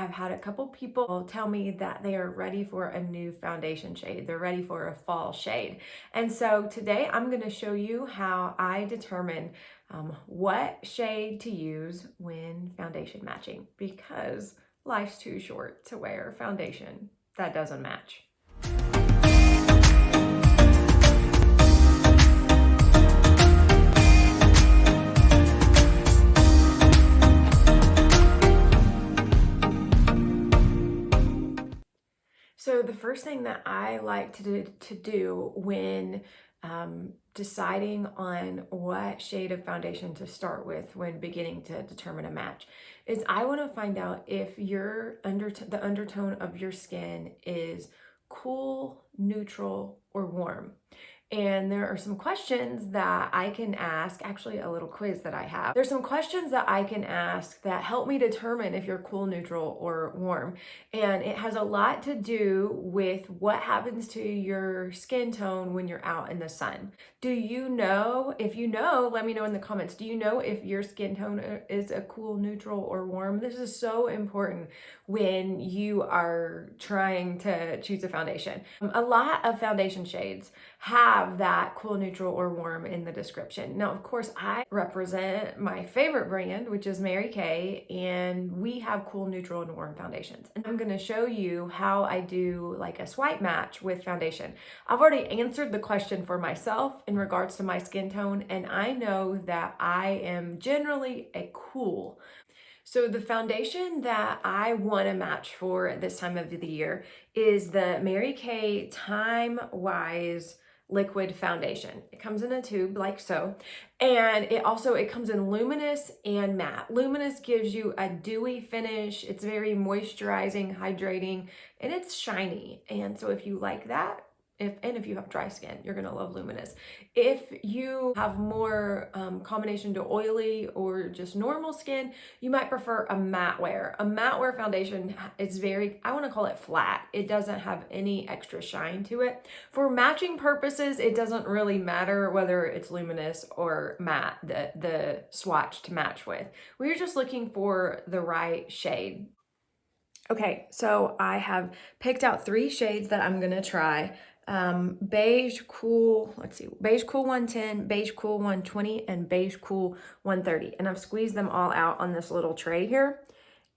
I've had a couple people tell me that they are ready for a new foundation shade. They're ready for a fall shade. And so today I'm going to show you how I determine what shade to use when foundation matching, because life's too short to wear foundation that doesn't match. So the first thing that I like to do when deciding on what shade of foundation to start with when beginning to determine a match is I want to find out if the undertone of your skin is cool, neutral, or warm. And there are some questions that I can ask, actually a little quiz that I have. There's some questions that I can ask that help me determine if you're cool, neutral, or warm. And it has a lot to do with what happens to your skin tone when you're out in the sun. Do you know? If you know, let me know in the comments. Do you know if your skin tone is a cool, neutral, or warm? This is so important when you are trying to choose a foundation. A lot of foundation shades have that cool, neutral, or warm in the description. Now, of course, I represent my favorite brand, which is Mary Kay, and we have cool, neutral, and warm foundations. And I'm gonna show you how I do like a swipe match with foundation. I've already answered the question for myself in regards to my skin tone, and I know that I am generally a cool. So the foundation that I want to match for at this time of the year is the Mary Kay Timewise liquid foundation. It comes in a tube like so, and it comes in luminous and matte. Luminous gives you a dewy finish. It's very moisturizing, hydrating, and it's shiny. And so if you like that, if you have dry skin, you're gonna love Luminous. If you have more combination to oily or just normal skin, you might prefer a matte wear. A matte wear foundation is I wanna call it flat. It doesn't have any extra shine to it. For matching purposes, it doesn't really matter whether it's luminous or matte, the swatch to match with. We're just looking for the right shade. Okay, so I have picked out 3 shades that I'm gonna try. Beige Cool, Beige Cool 110, Beige Cool 120, and Beige Cool 130. And I've squeezed them all out on this little tray here.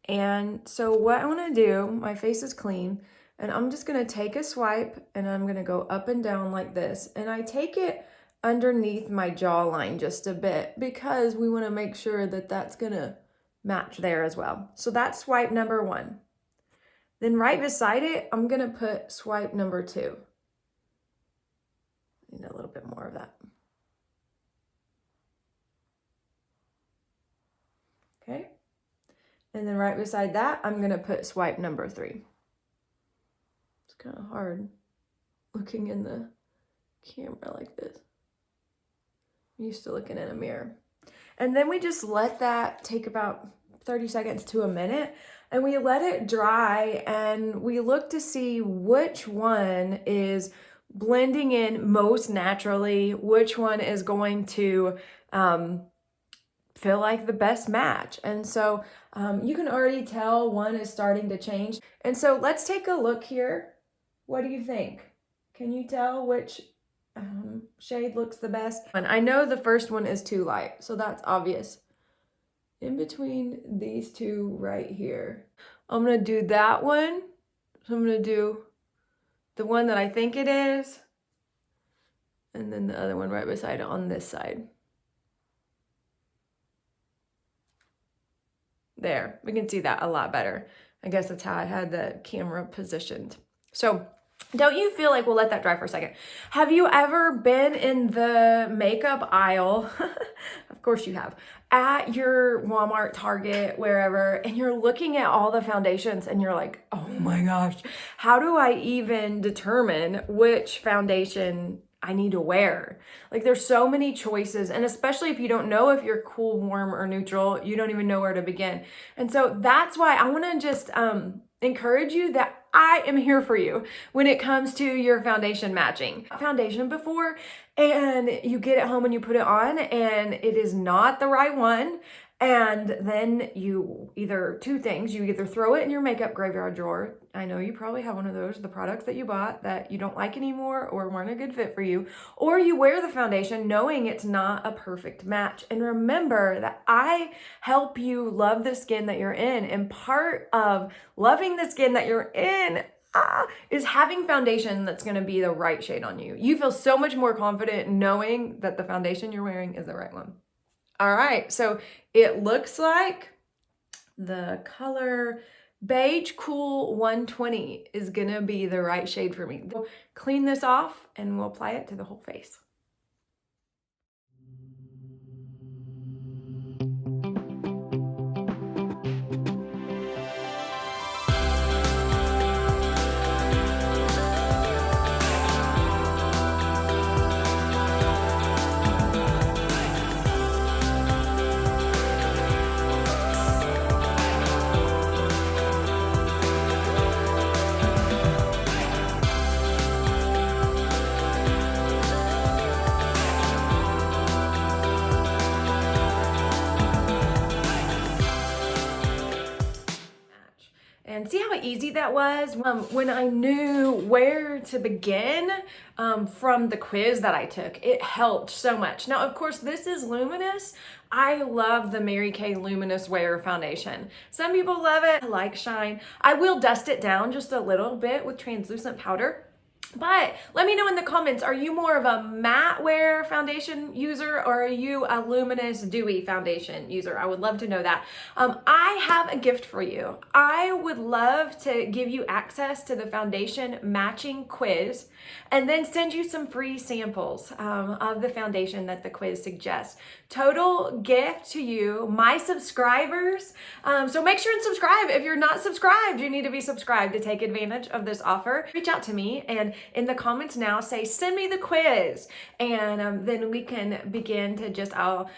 And so what I wanna do, my face is clean, and I'm just gonna take a swipe and I'm gonna go up and down like this. And I take it underneath my jawline just a bit because we wanna make sure that that's gonna match there as well. So that's swipe number 1. Then right beside it, I'm gonna put swipe number 2. Need a little bit more of that. Okay. And then right beside that, I'm gonna put swipe number 3. It's kind of hard looking in the camera like this. I'm used to looking in a mirror. And then we just let that take about 30 seconds to a minute, and we let it dry, and we look to see which one is blending in most naturally, which one is going to feel like the best match. And so you can already tell one is starting to change. And so let's take a look here. What do you think? Can you tell which shade looks the best? And I know the first one is too light, so that's obvious. In between these two right here, I'm gonna do that one. So I'm gonna do the one that I think it is, and then the other one right beside it on this side. There, we can see that a lot better. I guess that's how I had the camera positioned. So don't you feel like, we'll let that dry for a second. Have you ever been in the makeup aisle? Of course you have. At your Walmart, Target, wherever, and you're looking at all the foundations and you're like, oh my gosh, how do I even determine which foundation I need to wear? Like, there's so many choices, and especially if you don't know if you're cool, warm, or neutral, you don't even know where to begin. And so that's why I want to just encourage you that I am here for you when it comes to your foundation matching. Foundation before, and you get it home and you put it on and it is not the right one, And then you two things, you either throw it in your makeup graveyard drawer. I know you probably have one of those, the products that you bought that you don't like anymore or weren't a good fit for you, or you wear the foundation knowing it's not a perfect match. And remember that I help you love the skin that you're in. And part of loving the skin that you're in is having foundation that's going to be the right shade on you. You feel so much more confident knowing that the foundation you're wearing is the right one. All right, so it looks like the color Beige Cool 120 is gonna be the right shade for me. We'll clean this off and we'll apply it to the whole face. And see how easy that was? When I knew where to begin from the quiz that I took, it helped so much. Now, of course, this is Luminous. I love the Mary Kay Luminous Wear Foundation. Some people love it. I like shine. I will dust it down just a little bit with translucent powder. But let me know in the comments, are you more of a matte wear foundation user or are you a luminous dewy foundation user? I would love to know that. I have a gift for you. I would love to give you access to the foundation matching quiz and then send you some free samples of the foundation that the quiz suggests. Total gift to you, my subscribers. So make sure and subscribe. If you're not subscribed, you need to be subscribed to take advantage of this offer. Reach out to me and in the comments now say, send me the quiz. And then we can begin to I'll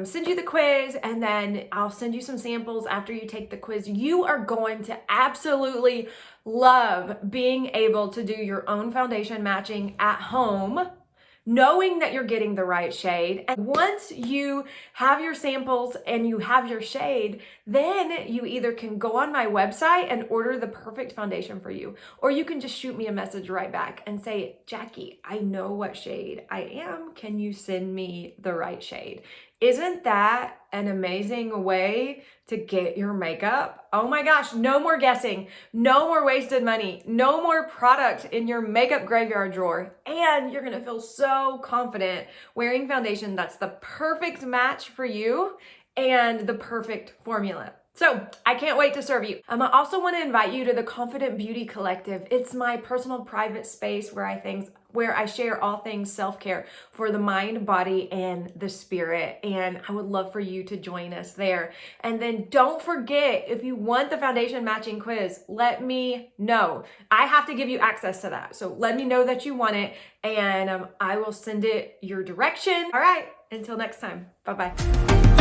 send you the quiz and then I'll send you some samples after you take the quiz. You are going to absolutely love being able to do your own foundation matching at home, knowing that you're getting the right shade. And once you have your samples and you have your shade, then you either can go on my website and order the perfect foundation for you, or you can just shoot me a message right back and say, Jacqui, I know what shade I am. Can you send me the right shade? Isn't that an amazing way to get your makeup? Oh my gosh, no more guessing, no more wasted money, no more product in your makeup graveyard drawer, and you're gonna feel so confident wearing foundation that's the perfect match for you and the perfect formula. So I can't wait to serve you. I also want to invite you to the Confident Beauty Collective. It's my personal private space where I share all things self-care for the mind, body, and the spirit. And I would love for you to join us there. And then don't forget, if you want the foundation matching quiz, let me know. I have to give you access to that. So let me know that you want it and I will send it your direction. All right, until next time, bye-bye.